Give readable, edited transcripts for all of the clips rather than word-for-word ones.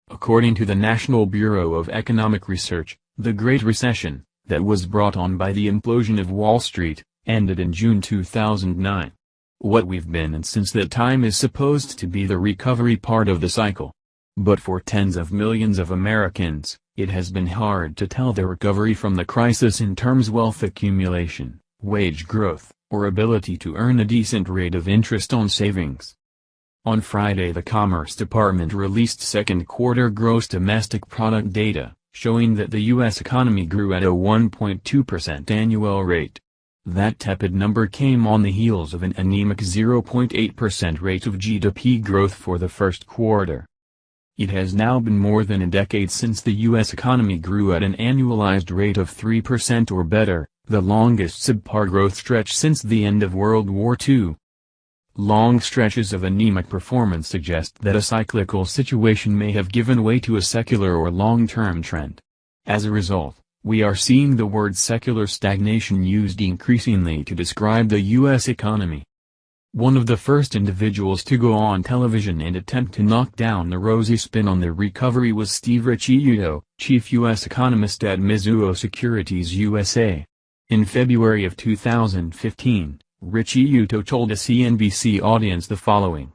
According to the National Bureau of Economic Research, the Great Recession, that was brought on by the implosion of Wall Street, ended in June 2009. What we've been in since that time is supposed to be the recovery part of the cycle. But for tens of millions of Americans, it has been hard to tell the recovery from the crisis in terms of wealth accumulation, wage growth, or ability to earn a decent rate of interest on savings. On Friday, the Commerce Department released second quarter gross domestic product data, showing that the U.S. economy grew at a 1.2% annual rate. That tepid number came on the heels of an anemic 0.8% rate of GDP growth for the first quarter. It has now been more than a decade since the U.S. economy grew at an annualized rate of 3% or better, the longest subpar growth stretch since the end of World War II. Long stretches of anemic performance suggest that a cyclical situation may have given way to a secular or long-term trend. As a result, we are seeing the word secular stagnation used increasingly to describe the U.S. economy. One of the first individuals to go on television and attempt to knock down the rosy spin on the recovery was Steve Ricciuto, chief U.S. economist at Mizuho Securities USA. In February of 2015, Ricciuto told a CNBC audience the following.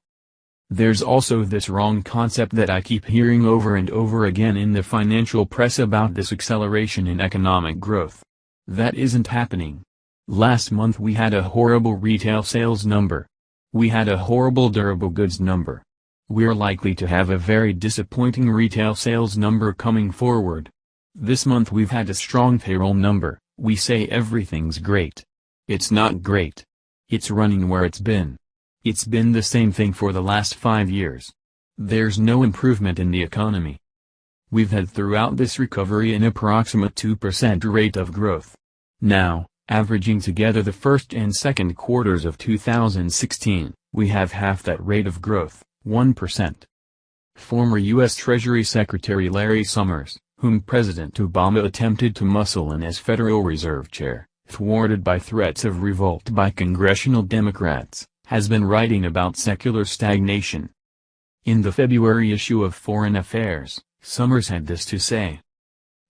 "There's also this wrong concept that I keep hearing over and over again in the financial press about this acceleration in economic growth. That isn't happening. Last month we had a horrible retail sales number. We had a horrible durable goods number. We're likely to have a very disappointing retail sales number coming forward. This month we've had a strong payroll number. We say everything's great. It's not great. It's running where it's been. It's been the same thing for the last 5 years. There's no improvement in the economy. We've had throughout this recovery an approximate 2% rate of growth. Now, averaging together the first and second quarters of 2016, we have half that rate of growth, 1%. Former U.S. Treasury Secretary Larry Summers, whom President Obama attempted to muscle in as Federal Reserve Chair, thwarted by threats of revolt by congressional Democrats, has been writing about secular stagnation. In the February issue of Foreign Affairs, Summers had this to say.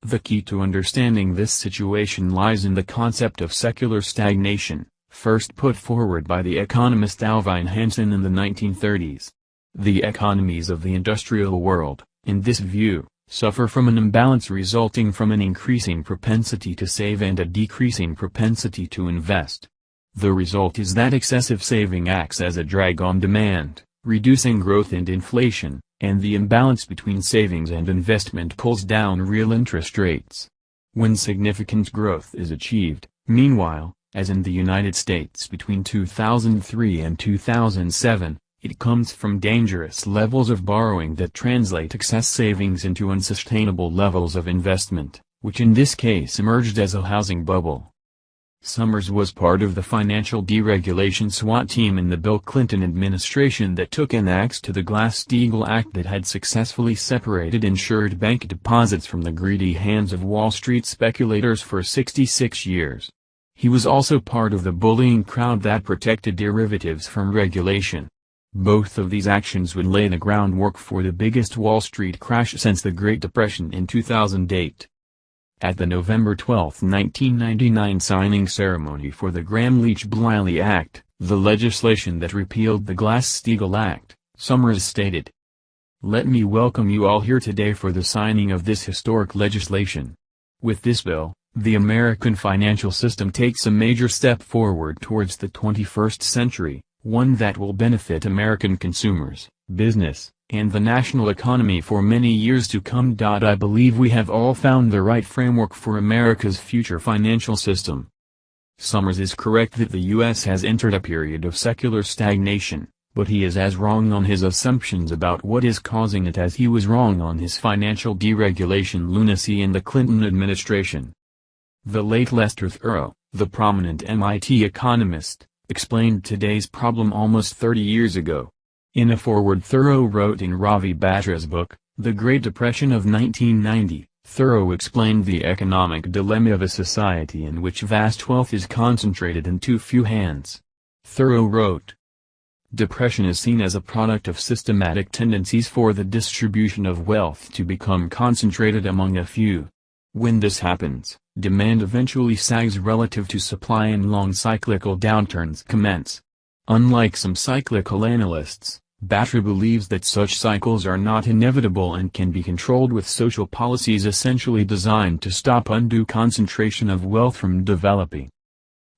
The key to understanding this situation lies in the concept of secular stagnation, first put forward by the economist Alvin Hansen in the 1930s. The economies of the industrial world, in this view, suffer from an imbalance resulting from an increasing propensity to save and a decreasing propensity to invest. The result is that excessive saving acts as a drag on demand, reducing growth and inflation, and the imbalance between savings and investment pulls down real interest rates. When significant growth is achieved, meanwhile, as in the United States between 2003 and 2007, it comes from dangerous levels of borrowing that translate excess savings into unsustainable levels of investment, which in this case emerged as a housing bubble. Summers was part of the financial deregulation SWAT team in the Bill Clinton administration that took an axe to the Glass-Steagall Act that had successfully separated insured bank deposits from the greedy hands of Wall Street speculators for 66 years. He was also part of the bullying crowd that protected derivatives from regulation. Both of these actions would lay the groundwork for the biggest Wall Street crash since the Great Depression in 2008. At the November 12, 1999 signing ceremony for the Gramm-Leach-Bliley Act, the legislation that repealed the Glass-Steagall Act, Summers stated, "Let me welcome you all here today for the signing of this historic legislation. With this bill, the American financial system takes a major step forward towards the 21st century. One that will benefit American consumers, business, and the national economy for many years to come. I believe we have all found the right framework for America's future financial system." Summers is correct that the U.S. has entered a period of secular stagnation, but he is as wrong on his assumptions about what is causing it as he was wrong on his financial deregulation lunacy in the Clinton administration. The late Lester Thurow, the prominent MIT economist, explained today's problem almost 30 years ago. In a foreword Thurow wrote in Ravi Batra's book, The Great Depression of 1990, Thurow explained the economic dilemma of a society in which vast wealth is concentrated in too few hands. Thurow wrote, Depression is seen as a product of systematic tendencies for the distribution of wealth to become concentrated among a few. When this happens, demand eventually sags relative to supply and long cyclical downturns commence. Unlike some cyclical analysts, Batra believes that such cycles are not inevitable and can be controlled with social policies essentially designed to stop undue concentration of wealth from developing.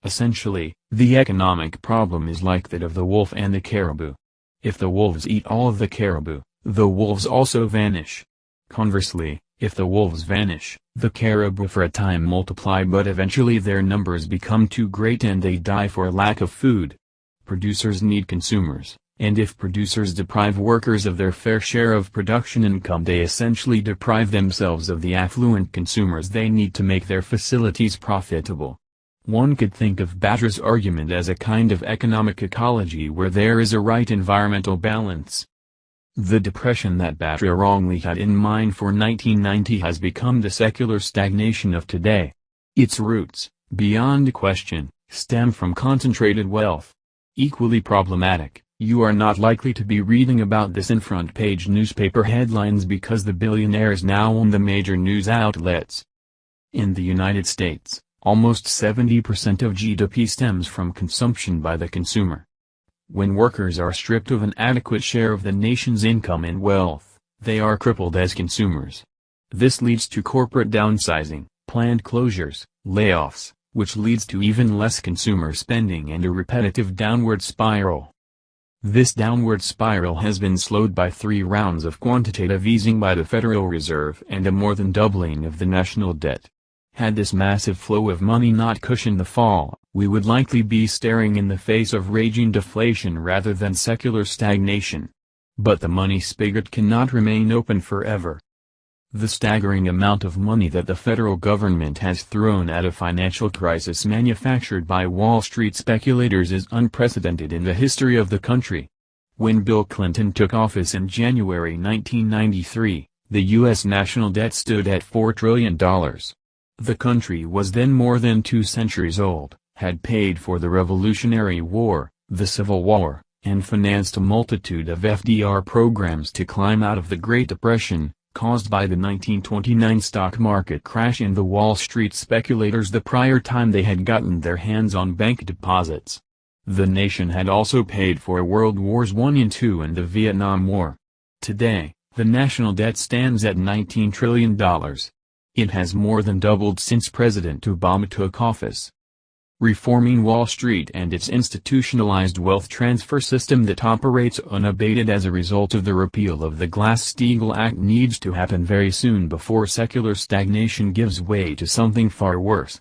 Essentially, the economic problem is like that of the wolf and the caribou. If the wolves eat all of the caribou, the wolves also vanish. Conversely, if the wolves vanish, the caribou for a time multiply, but eventually their numbers become too great and they die for lack of food. Producers need consumers, and if producers deprive workers of their fair share of production income, they essentially deprive themselves of the affluent consumers they need to make their facilities profitable. One could think of Batra's argument as a kind of economic ecology where there is a right environmental balance. The depression that Batra wrongly had in mind for 1990 has become the secular stagnation of today. Its roots, beyond question, stem from concentrated wealth. Equally problematic, you are not likely to be reading about this in front-page newspaper headlines because the billionaires now own the major news outlets. In the United States, almost 70% of GDP stems from consumption by the consumer. When workers are stripped of an adequate share of the nation's income and wealth, they are crippled as consumers. This leads to corporate downsizing, planned closures, layoffs, which leads to even less consumer spending and a repetitive downward spiral. This downward spiral has been slowed by 3 rounds of quantitative easing by the Federal Reserve and a more than doubling of the national debt. Had this massive flow of money not cushioned the fall, we would likely be staring in the face of raging deflation rather than secular stagnation. But the money spigot cannot remain open forever. The staggering amount of money that the federal government has thrown at a financial crisis manufactured by Wall Street speculators is unprecedented in the history of the country. When Bill Clinton took office in January 1993, the U.S. national debt stood at $4 trillion. The country was then more than 2 centuries old, had paid for the Revolutionary War, the Civil War, and financed a multitude of FDR programs to climb out of the Great Depression, caused by the 1929 stock market crash and the Wall Street speculators the prior time they had gotten their hands on bank deposits. The nation had also paid for World Wars I and II and the Vietnam War. Today, the national debt stands at $19 trillion. It has more than doubled since President Obama took office. Reforming Wall Street and its institutionalized wealth transfer system that operates unabated as a result of the repeal of the Glass-Steagall Act needs to happen very soon before secular stagnation gives way to something far worse.